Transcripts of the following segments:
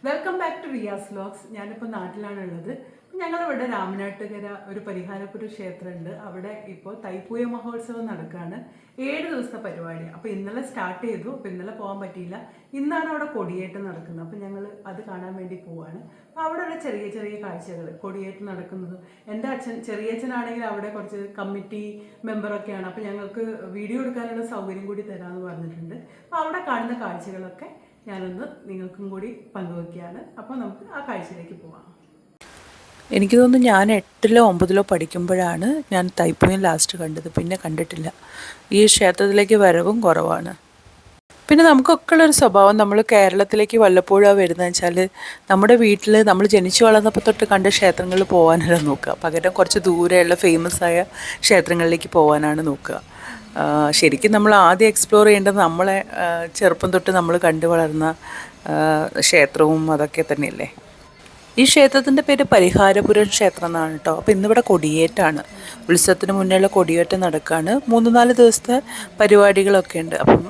Welcome back to Riyas vlogs. ഞാനിപ്പോൾ നാട്ടിലാണുള്ളത്. ഞങ്ങളിവിടെ രാമനാട്ടുകര ഒരു പരിഹാരപുര ക്ഷേത്രമുണ്ട്. അവിടെ ഇപ്പോൾ തൈപ്പൂയ മഹോത്സവം നടക്കുകയാണ്. 7 ദിവസത്തെ പരിപാടിയാണ്. അപ്പോൾ ഇന്നലെ സ്റ്റാർട്ട് ചെയ്തു. അപ്പോൾ ഇന്നലെ പോകാൻ പറ്റിയില്ല. ഇന്നാണ് അവിടെ കൊടിയേറ്റം നടക്കുന്നത്. അപ്പോൾ ഞങ്ങൾ അത് കാണാൻ വേണ്ടി പോവാണ്. അപ്പോൾ അവിടെയുള്ള ചെറിയ ചെറിയ കാഴ്ചകൾ, കൊടിയേറ്റം നടക്കുന്നത്. എൻ്റെ ചെറിയച്ഛനാണെങ്കിൽ അവിടെ കുറച്ച് കമ്മിറ്റി മെമ്പറൊക്കെയാണ്. അപ്പോൾ ഞങ്ങൾക്ക് വീഡിയോ എടുക്കാനുള്ള സൗകര്യം കൂടി തരാമെന്ന് പറഞ്ഞിട്ടുണ്ട്. അപ്പോൾ അവിടെ കാണുന്ന കാഴ്ചകളൊക്കെ ഞാനൊന്ന് നിങ്ങൾക്കും കൂടി പങ്കുവയ്ക്കുകയാണ്. അപ്പോൾ നമുക്ക് ആ കാഴ്ചയിലേക്ക് പോവാം. എനിക്ക് തോന്നുന്നു ഞാൻ 8-ലോ 9-ലോ പഠിക്കുമ്പോഴാണ് ഞാൻ തൈപ്പൂയം ലാസ്റ്റ് കണ്ടത്. പിന്നെ കണ്ടിട്ടില്ല. ഈ ക്ഷേത്രത്തിലേക്ക് വരവും കുറവാണ്. പിന്നെ നമുക്കൊക്കെ ഉള്ളൊരു സ്വഭാവം, നമ്മൾ കേരളത്തിലേക്ക് വല്ലപ്പോഴാണ് വരുന്നതെന്ന് വെച്ചാൽ നമ്മുടെ വീട്ടിൽ നമ്മൾ ജനിച്ചു വളർന്നപ്പോൾ തൊട്ട് കണ്ട ക്ഷേത്രങ്ങളിൽ പോകാനല്ല നോക്കുക. പകരം കുറച്ച് ദൂരെയുള്ള ഫേമസ് ആയ ക്ഷേത്രങ്ങളിലേക്ക് പോകാനാണ് നോക്കുക. ശരിക്കും നമ്മൾ ആദ്യം എക്സ്പ്ലോർ ചെയ്യേണ്ടത് നമ്മളെ ചെറുപ്പം തൊട്ട് നമ്മൾ കണ്ടു വളർന്ന ക്ഷേത്രവും അതൊക്കെ തന്നെയല്ലേ. ഈ ക്ഷേത്രത്തിൻ്റെ പേര് പരിഹാരപുരം ക്ഷേത്രം എന്നാണ് കേട്ടോ. അപ്പോൾ ഇന്നിവിടെ കൊടിയേറ്റാണ്. ഉത്സവത്തിന് മുന്നേയുള്ള കൊടിയേറ്റം നടക്കുകയാണ്. 3-4 ദിവസത്തെ പരിപാടികളൊക്കെ ഉണ്ട്. അപ്പം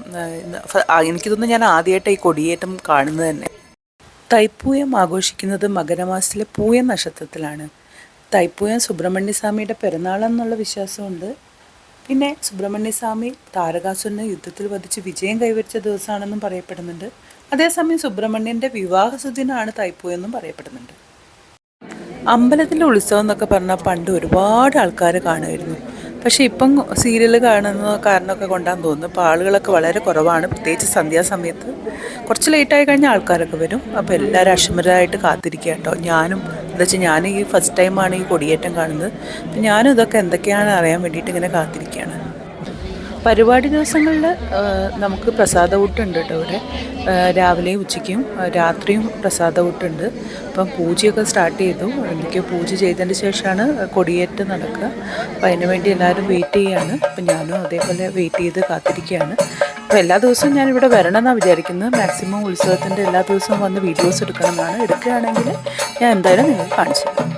എനിക്ക് തോന്നുന്നു ഞാൻ ആദ്യമായിട്ട് ഈ കൊടിയേറ്റം കാണുന്നത് തന്നെ. തൈപ്പൂയം ആഘോഷിക്കുന്നത് മകരമാസത്തിലെ പൂയം നക്ഷത്രത്തിലാണ്. തൈപ്പൂയം സുബ്രഹ്മണ്യസ്വാമിയുടെ പിറന്നാളെന്നുള്ള വിശ്വാസമുണ്ട്. പിന്നെ സുബ്രഹ്മണ്യസ്വാമി താരകാസുരനെ യുദ്ധത്തിൽ വധിച്ച് വിജയം കൈവരിച്ച ദിവസമാണെന്നും പറയപ്പെടുന്നുണ്ട്. അതേസമയം സുബ്രഹ്മണ്യൻ്റെ വിവാഹസുദിനാണ് തൈപ്പൂയം എന്നും പറയപ്പെടുന്നുണ്ട്. അമ്പലത്തിലെ ഉത്സവം എന്നൊക്കെ പറഞ്ഞാൽ പണ്ട് ഒരുപാട് ആൾക്കാർ കാണുമായിരുന്നു. പക്ഷേ ഇപ്പം സീരിയൽ കാണുന്ന കാരണമൊക്കെ കൊണ്ടാന്ന് തോന്നുന്നു ഇപ്പോൾ ആളുകളൊക്കെ വളരെ കുറവാണ്. പ്രത്യേകിച്ച് സന്ധ്യാസമയത്ത് കുറച്ച് ലേറ്റായി കഴിഞ്ഞാൽ ആൾക്കാരൊക്കെ വരും. അപ്പോൾ എല്ലാവരും അക്ഷമരായിട്ട് കാത്തിരിക്കുക കേട്ടോ. ഞാനും എന്താ വെച്ചാൽ ഞാൻ ഈ ഫസ്റ്റ് ടൈമാണ് ഈ കൊടിയേറ്റം കാണുന്നത്. അപ്പം ഞാനും ഇതൊക്കെ എന്തൊക്കെയാണെന്ന് അറിയാൻ വേണ്ടിയിട്ട് ഇങ്ങനെ കാത്തിരിക്കുകയാണ്. പരിപാടി ദിവസങ്ങളിൽ നമുക്ക് പ്രസാദ ഊട്ടുണ്ട് കേട്ടോ. ഇവിടെ രാവിലെയും ഉച്ചയ്ക്കും രാത്രിയും പ്രസാദ ഊട്ടുണ്ട്. അപ്പം പൂജയൊക്കെ സ്റ്റാർട്ട് ചെയ്തു. എന്തൊക്കെയോ പൂജ ചെയ്തതിന് ശേഷമാണ് കൊടിയേറ്റം നടക്കുക. അപ്പം അതിന് വേണ്ടി എല്ലാവരും വെയിറ്റ് ചെയ്യുകയാണ്. അപ്പം ഞാനും അതേപോലെ വെയിറ്റ് ചെയ്ത് കാത്തിരിക്കുകയാണ്. അപ്പോൾ എല്ലാ ദിവസവും ഞാനിവിടെ വരണം എന്നാണ് വിചാരിക്കുന്നത്. മാക്സിമം ഉത്സവത്തിൻ്റെ എല്ലാ ദിവസവും വന്ന് വീഡിയോസ് എടുക്കണം എന്നാണ്. എടുക്കുകയാണെങ്കിൽ ഞാൻ എന്തായാലും നിങ്ങൾക്ക് കാണിച്ചു തരാം.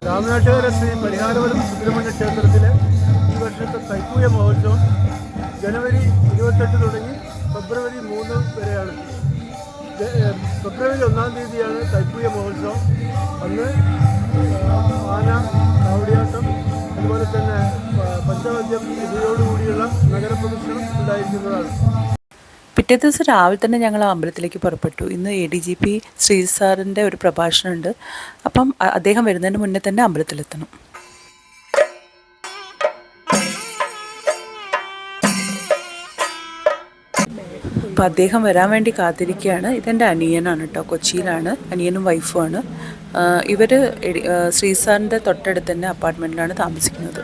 രാമനാട്ടുകര ശ്രീ പരിഹാരപുരം സുബ്രഹ്മണ്യ ക്ഷേത്രത്തിലെ ഈ വർഷത്തെ തൈപ്പൂയ മഹോത്സവം ജനുവരി 28 തുടങ്ങി ഫെബ്രുവരി 3 വരെയാണ്. ഫെബ്രുവരി 1-ാം തീയതിയാണ് തൈപ്പൂയ മഹോത്സവം. അന്ന് ആന, കാവടിയാട്ടം, അതുപോലെ തന്നെ പഞ്ചവാദ്യം ഇതിനോടുകൂടിയുള്ള നഗരപ്രദക്ഷിണം ഉണ്ടായിരിക്കുന്നതാണ്. പിറ്റേ ദിവസം രാവിലെ തന്നെ ഞങ്ങൾ അമ്പലത്തിലേക്ക് പുറപ്പെട്ടു. ഇന്ന് ADGP ശ്രീ സാറിൻ്റെ ഒരു പ്രഭാഷണമുണ്ട്. അപ്പം അദ്ദേഹം വരുന്നതിന് മുന്നേ തന്നെ അമ്പലത്തിലെത്തണം. അപ്പോൾ അദ്ദേഹം വരാൻ വേണ്ടി കാത്തിരിക്കുകയാണ്. ഇതെൻ്റെ അനിയനാണ് കേട്ടോ. കൊച്ചിയിലാണ്. അനിയനും വൈഫുമാണ്. ഇവർ ശ്രീ സാറിൻ്റെ തൊട്ടടുത്ത് തന്നെ അപ്പാർട്ട്മെൻറ്റിലാണ് താമസിക്കുന്നത്.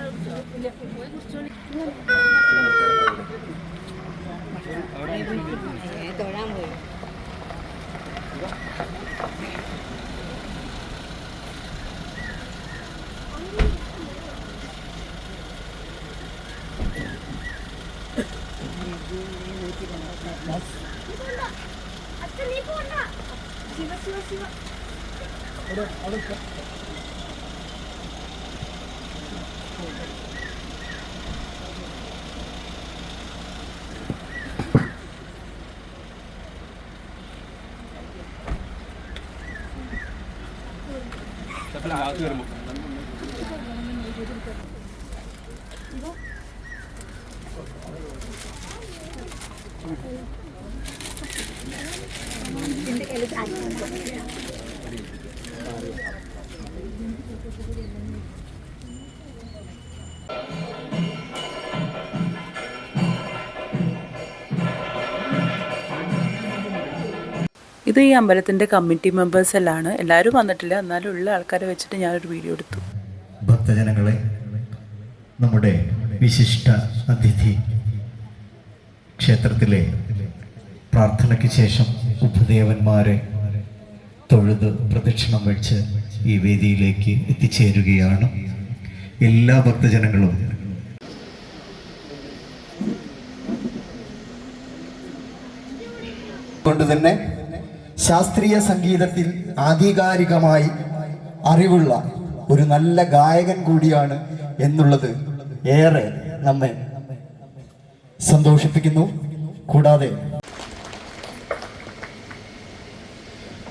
ഇത് ഈ അമ്പലത്തിൻ്റെ കമ്മിറ്റി മെമ്പേഴ്സെല്ലാണ്. എല്ലാവരും വന്നിട്ടില്ല, എന്നാലും ഉള്ള ആൾക്കാരെ വെച്ചിട്ട് ഞാനൊരു വീഡിയോ എടുത്തു. ഭക്തജനങ്ങളെ, നമ്മുടെ വിശിഷ്ട അതിഥി ക്ഷേത്രത്തിലെ പ്രാർത്ഥനയ്ക്ക് ശേഷം ഉപദേവന്മാരെ തൊഴുത് പ്രദക്ഷിണം വെച്ച് ഈ വേദിയിലേക്ക് എത്തിച്ചേരുകയാണ്. എല്ലാ ഭക്തജനങ്ങളും കൊണ്ട് തന്നെ ശാസ്ത്രീയ സംഗീതത്തിൽ ആധികാരികമായി അറിവുള്ള ഒരു നല്ല ഗായകൻ കൂടിയാണ് എന്നുള്ളത് ഏറെ നമ്മെ സന്തോഷിപ്പിക്കുന്നു. കൂടാതെ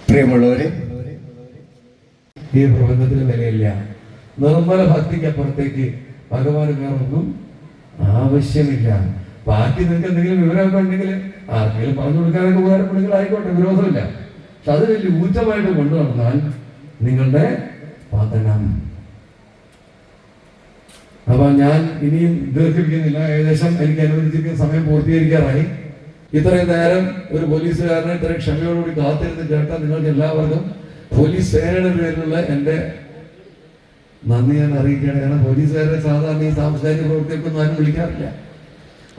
പ്രിയമുള്ളവരെ, ഈ പ്രബന്ധത്തിന് വിലയില്ല. നിർമ്മല ഭക്തിക്കപ്പുറത്തേക്ക് ഭഗവാന് വേറൊന്നും ആവശ്യമില്ല. ബാക്കി നിങ്ങൾക്ക് എന്തെങ്കിലും വിവരമൊക്കെ ഉണ്ടെങ്കിൽ ആർക്കെങ്കിലും പറഞ്ഞു കൊടുക്കാനൊക്കെ ഉപകാരപ്പെടുമെങ്കിൽ ആയിക്കോട്ടെ, വിരോധമില്ല. പക്ഷെ അത് വലിയ ഊറ്റമായിട്ട് കൊണ്ടു നടന്നാൽ നിങ്ങളുടെ പതനം. അപ്പൊ ഞാൻ ഇനിയും ദീർഘിപ്പിക്കുന്നില്ല. ഏകദേശം എനിക്ക് അനുവദിച്ചിരിക്കുന്ന സമയം പൂർത്തീകരിക്കാറായി. ഇത്രയും നേരം ഒരു പോലീസുകാരനെ ഇത്രയും ക്ഷമയോടുകൂടി കാത്തിരുന്ന് കേട്ടാൽ നിങ്ങൾക്ക് എല്ലാവർക്കും പോലീസ് സേനയുടെ പേരിലുള്ള എൻ്റെ നന്ദി ഞാൻ അറിയിക്കുകയാണ്. കാരണം പോലീസുകാരെ സാധാരണ ഈ സാംസ്കാരിക പ്രവർത്തകർക്കൊന്നും ആരും വിളിക്കാറില്ല.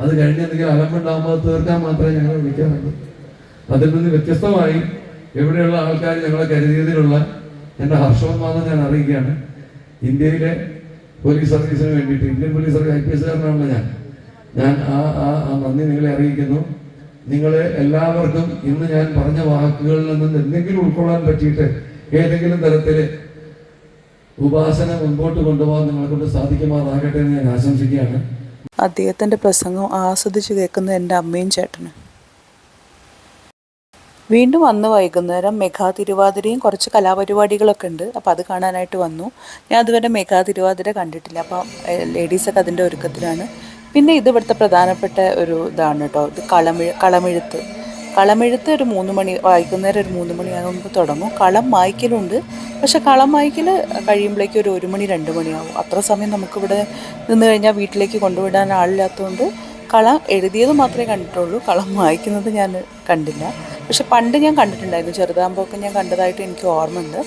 അത് കഴിഞ്ഞ് എന്തെങ്കിലും അലമ്പുണ്ടാകുമ്പോൾ തീർക്കാൻ മാത്രമേ ഞങ്ങൾ വിളിക്കാറുള്ളൂ. അതിൽ നിന്ന് വ്യത്യസ്തമായി ഇവിടെയുള്ള ആൾക്കാർ ഞങ്ങളെ കരുതിയതിലുള്ള എൻ്റെ ഹർഷോന്മാദം ഞാൻ അറിയിക്കുകയാണ്. ഇന്ത്യയിലെ പോലീസ് സർവീസിന് വേണ്ടിയിട്ട്, ഇന്ത്യൻ പോലീസ് സർവീസ് IPS കാരനാണല്ലോ ഞാൻ ആ നന്ദി നിങ്ങളെ അറിയിക്കുന്നു. നിങ്ങളെ എല്ലാവർക്കും ഇന്ന് ഞാൻ പറഞ്ഞ വാക്കുകളിൽ നിന്ന് എന്തെങ്കിലും ഉൾക്കൊള്ളാൻ പറ്റിയിട്ട് ഏതെങ്കിലും തരത്തിൽ ഉപാസന മുൻപോട്ട് കൊണ്ടുപോകാൻ നിങ്ങളെ കൊണ്ട് സാധിക്കുമാറാകട്ടെ എന്ന് ഞാൻ ആശംസിക്കുകയാണ്. അദ്ദേഹത്തിൻ്റെ പ്രസംഗം ആസ്വദിച്ച് കേൾക്കുന്ന എൻ്റെ അമ്മയും ചേട്ടനും. വീണ്ടും വന്ന് വൈകുന്നേരം മെഗാ തിരുവാതിരയും കുറച്ച് കലാപരിപാടികളൊക്കെ ഉണ്ട്. അപ്പോൾ അത് കാണാനായിട്ട് വന്നു. ഞാൻ അതുവരെ മെഗാ തിരുവാതിര കണ്ടിട്ടില്ല. അപ്പം ലേഡീസൊക്കെ അതിൻ്റെ ഒരുക്കത്തിലാണ്. പിന്നെ ഇത് ഇവിടുത്തെ പ്രധാനപ്പെട്ട ഒരു ഇതാണ് കേട്ടോ. ഇത് കളമെഴുത്ത് ഒരു 3 മണി, വൈകുന്നേരം ഒരു 3 മണിയാകുമ്പോൾ തുടങ്ങും. കളം മായ്ക്കലുണ്ട്. പക്ഷെ കളം മായ്ക്കൽ കഴിയുമ്പോഴേക്കും ഒരു 1 മണി 2 മണിയാവും. അത്ര സമയം നമുക്കിവിടെ നിന്ന് കഴിഞ്ഞാൽ വീട്ടിലേക്ക് കൊണ്ടുവിടാൻ ആളില്ലാത്തതുകൊണ്ട് കളം എഴുതിയത് മാത്രമേ കണ്ടിട്ടുള്ളൂ. കളം വായിക്കുന്നത് ഞാൻ കണ്ടില്ല. പക്ഷെ പണ്ട് ഞാൻ കണ്ടിട്ടുണ്ടായിരുന്നു. ചെറുതാകുമ്പോഴൊക്കെ ഞാൻ കണ്ടതായിട്ട് എനിക്ക് ഓർമ്മയുണ്ട്.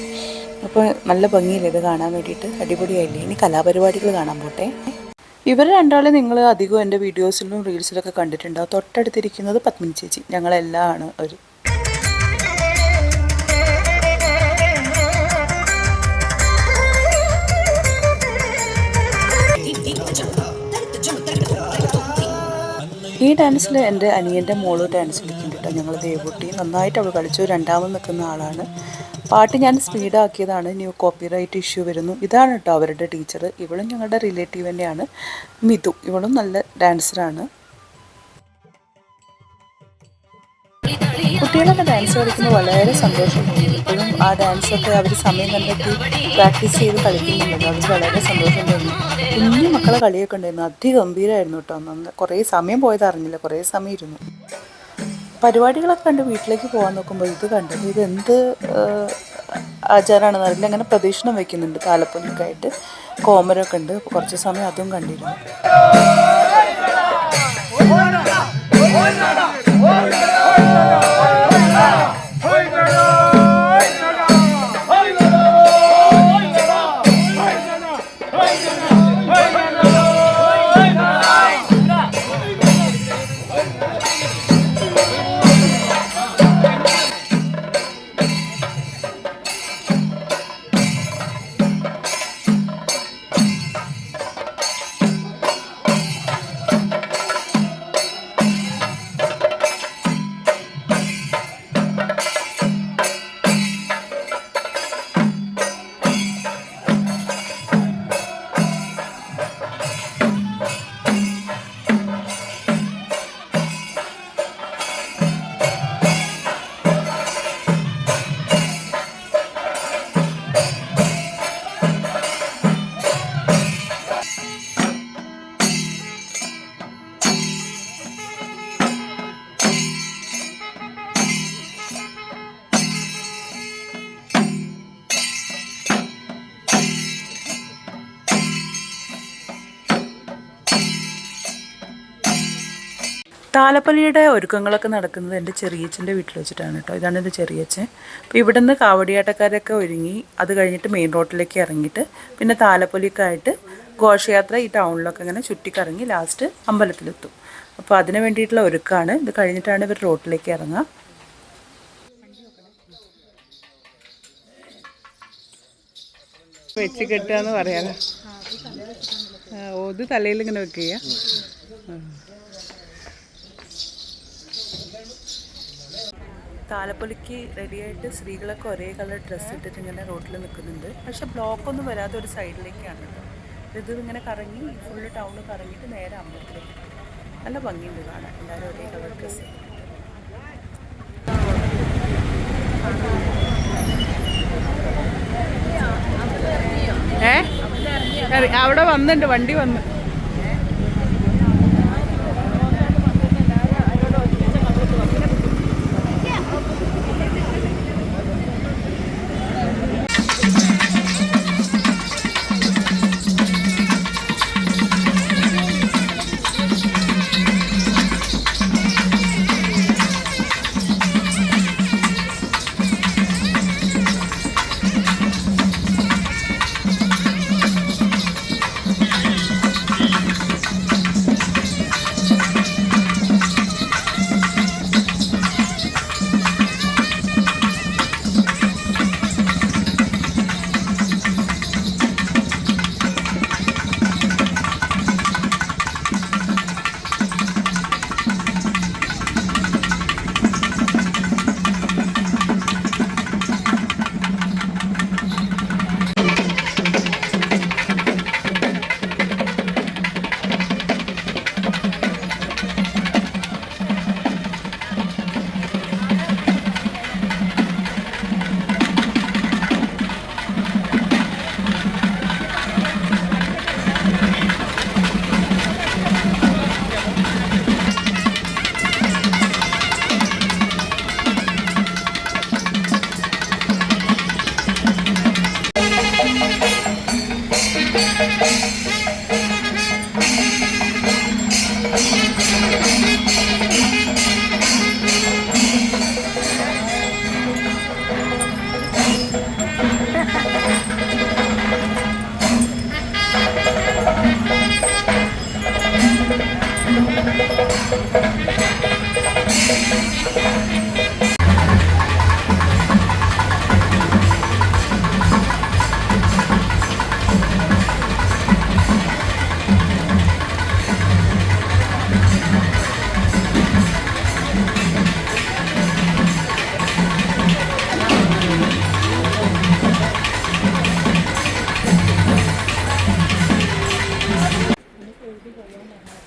അപ്പോൾ നല്ല ഭംഗിയില്ല ഇത് കാണാൻ വേണ്ടിയിട്ട്. അടിപൊളിയായില്ലേ. ഇനി കലാപരിപാടികൾ കാണാൻ പോട്ടെ. ഇവർ രണ്ടാളെ നിങ്ങൾ അധികം എൻ്റെ വീഡിയോസിലും റീൽസിലൊക്കെ കണ്ടിട്ടുണ്ടാവും. തൊട്ടടുത്തിരിക്കുന്നത് പത്മിനി ചേച്ചി. ഞങ്ങളെല്ലാം ആണ് അവർ. ഈ ഡാൻസിൽ എൻ്റെ അനിയൻ്റെ മോള് ഡാൻസ് കളിക്കുന്നുണ്ട് കേട്ടോ. ഞങ്ങൾ ദേവൂട്ടി നന്നായിട്ട് അവൾ കളിച്ചു. രണ്ടാമത് നിൽക്കുന്ന ആളാണ്. പാട്ട് ഞാൻ സ്പീഡാക്കിയതാണ്. ന്യൂ കോപ്പിറൈറ്റ് ഇഷ്യൂ വരുന്നു. ഇതാണ് കേട്ടോ അവരുടെ ടീച്ചർ. ഇവളും ഞങ്ങളുടെ റിലേറ്റീവ് തന്നെയാണ്, മിതു. ഇവളും നല്ല ഡാൻസറാണ്. കുട്ടികളൊക്കെ ഡാൻസ് കളിക്കുമ്പോൾ വളരെ സന്തോഷം തോന്നി. ഇപ്പോഴും ആ ഡാൻസൊക്കെ അവർ സമയം കണ്ടെത്തി പ്രാക്ടീസ് ചെയ്ത് കളിക്കുന്നുണ്ടല്ലോ. അത് വളരെ സന്തോഷം തോന്നി. കുഞ്ഞു മക്കളെ കളിയൊക്കെ ഉണ്ടായിരുന്നു. അതിഗംഭീരമായിരുന്നു കേട്ടോ. കുറേ സമയം പോയത് അറിഞ്ഞില്ല. കുറേ സമയം ഇരുന്നു. പരിപാടികളൊക്കെ കണ്ട് വീട്ടിലേക്ക് പോകാൻ നോക്കുമ്പോൾ ഇത് കണ്ടത് ഇതെന്ത് ആചാരമാണെന്ന് അറിയില്ല. അങ്ങനെ പ്രദക്ഷിണം വയ്ക്കുന്നുണ്ട് താലപ്പൊലിയൊക്കെ ആയിട്ട്. കോമരമൊക്കെ ഉണ്ട്. കുറച്ച് സമയം അതും കണ്ടിരുന്നു. താലപ്പൊലിയുടെ ഒരുക്കങ്ങളൊക്കെ നടക്കുന്നത് എൻ്റെ ചെറിയച്ഛൻ്റെ വീട്ടിൽ വെച്ചിട്ടാണ് കേട്ടോ. ഇതാണ് എൻ്റെ ചെറിയച്ഛൻ. അപ്പോൾ ഇവിടെ നിന്ന് കാവടിയാട്ടക്കാരൊക്കെ ഒരുങ്ങി അത് കഴിഞ്ഞിട്ട് മെയിൻ റോഡിലേക്ക് ഇറങ്ങിയിട്ട് പിന്നെ താലപ്പൊലിയൊക്കെ ആയിട്ട് ഘോഷയാത്ര ഈ ടൗണിലൊക്കെ ഇങ്ങനെ ചുറ്റിക്കറങ്ങി ലാസ്റ്റ് അമ്പലത്തിലെത്തും. അപ്പോൾ അതിന് വേണ്ടിയിട്ടുള്ള ഒരുക്കമാണ്. ഇത് കഴിഞ്ഞിട്ടാണ് ഇവർ റോഡിലേക്ക് ഇറങ്ങുക. വെച്ച് കെട്ടുക എന്ന് പറയാലോ. ഇത് തലയിൽ ഇങ്ങനെ വെക്കുക. താലപ്പൊലിക്ക് റെഡിയായിട്ട് സ്ത്രീകളൊക്കെ ഒരേ കളർ ഡ്രസ്സ് ഇട്ടിട്ട് ഇങ്ങനെ റോഡിൽ നിൽക്കുന്നുണ്ട്. പക്ഷെ ബ്ലോക്കൊന്നും വരാതെ ഒരു സൈഡിലേക്കാണ് കേട്ടോ. ഇത് ഇങ്ങനെ കറങ്ങി ഫുള്ള് ടൗണ് കറങ്ങിയിട്ട് നേരെ അമ്പലത്തിലേക്ക്. നല്ല ഭംഗിയുണ്ട് കാണാൻ, എല്ലാവരും ഒരേ കളർ ഡ്രസ്സ് ചെയ്തിട്ട്. അവിടെ വന്നിട്ടുണ്ട്, വണ്ടി വന്നു.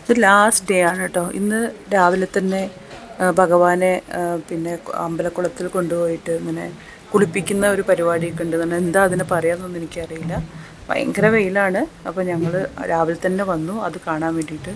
ഇത് ലാസ്റ്റ് ഡേ ആണ് കേട്ടോ. ഇന്ന് രാവിലെ തന്നെ ഭഗവാനെ പിന്നെ അമ്പലക്കുളത്തിൽ കൊണ്ടുപോയിട്ട് ഇങ്ങനെ കുളിപ്പിക്കുന്ന ഒരു പരിപാടിയൊക്കെ ഉണ്ട്. എന്താ അതിന് പറയാമെന്നൊന്നും എനിക്കറിയില്ല. ഭയങ്കര വെയിലാണ്. അപ്പോൾ ഞങ്ങൾ രാവിലെ തന്നെ വന്നു അത് കാണാൻ വേണ്ടിയിട്ട്.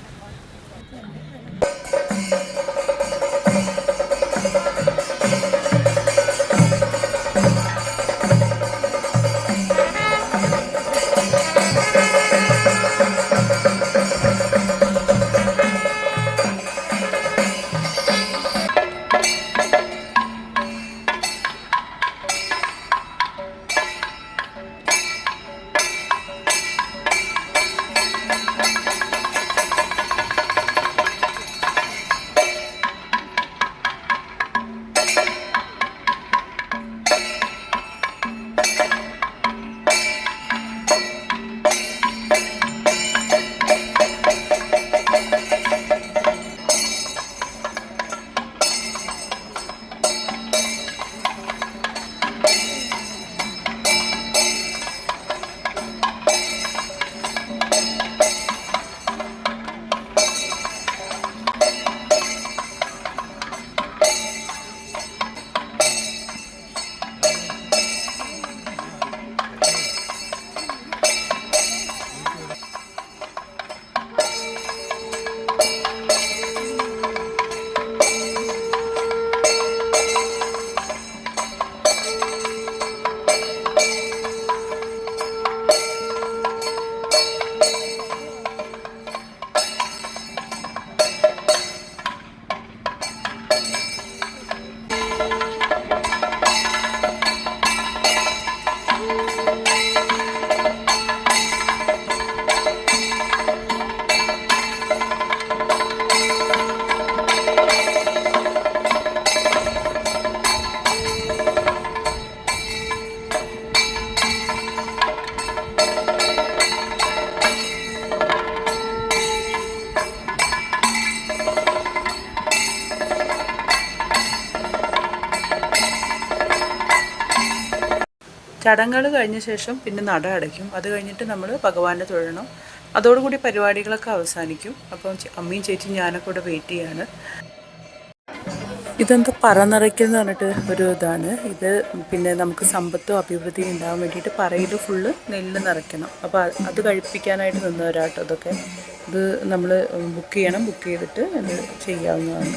ചടങ്ങുകൾ കഴിഞ്ഞ ശേഷം പിന്നെ നട അടയ്ക്കും. അത് കഴിഞ്ഞിട്ട് നമ്മൾ ഭഗവാനെ തൊഴണം. അതോടുകൂടി പരിപാടികളൊക്കെ അവസാനിക്കും. അപ്പം അമ്മയും ചേച്ചിയും ഞാനൊക്കെ ഇവിടെ വെയിറ്റ് ചെയ്യാണ്. ഇതെന്താ പറ നിറയ്ക്കൽ എന്ന് പറഞ്ഞിട്ട് ഒരു ഇതാണ്. ഇത് പിന്നെ നമുക്ക് സമ്പത്തും അഭിവൃദ്ധിയും ഉണ്ടാകാൻ വേണ്ടിയിട്ട് പറയിൽ ഫുള്ള് നെല്ല് നിറയ്ക്കണം. അപ്പോൾ അത് കഴിപ്പിക്കാനായിട്ട് നിന്നവരാട്ടോ ഇതൊക്കെ. ഇത് നമ്മൾ ബുക്ക് ചെയ്യണം. ബുക്ക് ചെയ്തിട്ട് അത് ചെയ്യാവുന്നതാണ്.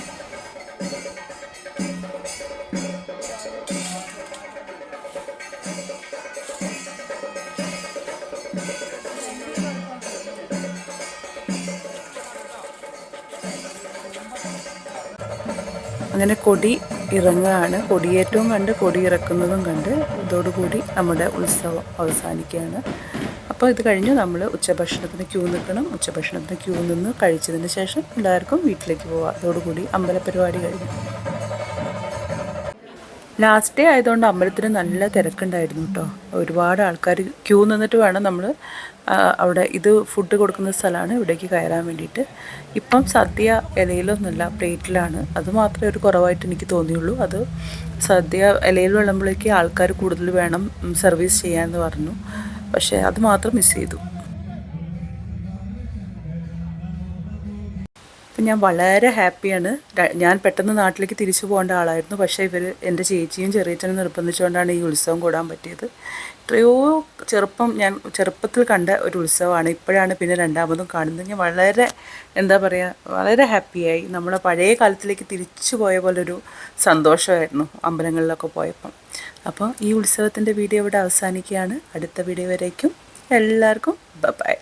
അങ്ങനെ കൊടി ഇറങ്ങുകയാണ്. കൊടിയേറ്റവും കണ്ട് കൊടി ഇറക്കുന്നതും കണ്ട് ഇതോടുകൂടി നമ്മുടെ ഉത്സവം അവസാനിക്കുകയാണ്. അപ്പോൾ ഇത് കഴിഞ്ഞ് നമ്മൾ ഉച്ചഭക്ഷണത്തിന് ക്യൂ നിൽക്കണം. ഉച്ചഭക്ഷണത്തിന് ക്യൂ നിന്ന് കഴിച്ചതിന് ശേഷം എല്ലാവർക്കും വീട്ടിലേക്ക് പോവാം. അതോടുകൂടി അമ്പലപരിപാടി കഴിഞ്ഞു. ലാസ്റ്റ് ഡേ ആയതുകൊണ്ട് അമ്പലത്തിന് നല്ല തിരക്കുണ്ടായിരുന്നു കേട്ടോ. ഒരുപാട് ആൾക്കാർ ക്യൂ നിന്നിട്ട് വേണം നമ്മൾ അവിടെ, ഇത് ഫുഡ് കൊടുക്കുന്ന സ്ഥലമാണ്, ഇവിടേക്ക് കയറാൻ വേണ്ടിയിട്ട്. ഇപ്പം സദ്യ ഇലയിലൊന്നുമല്ല, പ്ലേറ്റിലാണ്. അത് മാത്രമേ ഒരു കുറവായിട്ട് എനിക്ക് തോന്നിയുള്ളൂ. അത് സദ്യ ഇലയിൽ വിളമ്പുമ്പോഴേക്ക് ആൾക്കാർ കൂടുതൽ വേണം സർവീസ് ചെയ്യാമെന്ന് പറഞ്ഞു. പക്ഷേ അത് മാത്രം മിസ് ചെയ്തു. അപ്പം ഞാൻ വളരെ ഹാപ്പിയാണ്. ഞാൻ പെട്ടെന്ന് നാട്ടിലേക്ക് തിരിച്ചു പോകേണ്ട ആളായിരുന്നു. പക്ഷേ ഇവർ എൻ്റെ ചേച്ചിയും ചെറിയച്ഛനും നിർബന്ധിച്ചുകൊണ്ടാണ് ഈ ഉത്സവം കൂടാൻ പറ്റിയത്. എത്രയോ ഞാൻ ചെറുപ്പത്തിൽ കണ്ട ഒരു ഉത്സവമാണ്. ഇപ്പോഴാണ് പിന്നെ രണ്ടാമതും കാണുന്നത്. ഞാൻ വളരെ വളരെ ഹാപ്പിയായി. നമ്മളെ പഴയ കാലത്തിലേക്ക് തിരിച്ചു പോയ പോലൊരു സന്തോഷമായിരുന്നു അമ്പലങ്ങളിലൊക്കെ പോയപ്പം. അപ്പോൾ ഈ ഉത്സവത്തിൻ്റെ വീഡിയോ ഇവിടെ അവസാനിക്കുകയാണ്. അടുത്ത വീഡിയോ വരേക്കും എല്ലാവർക്കും ബൈ.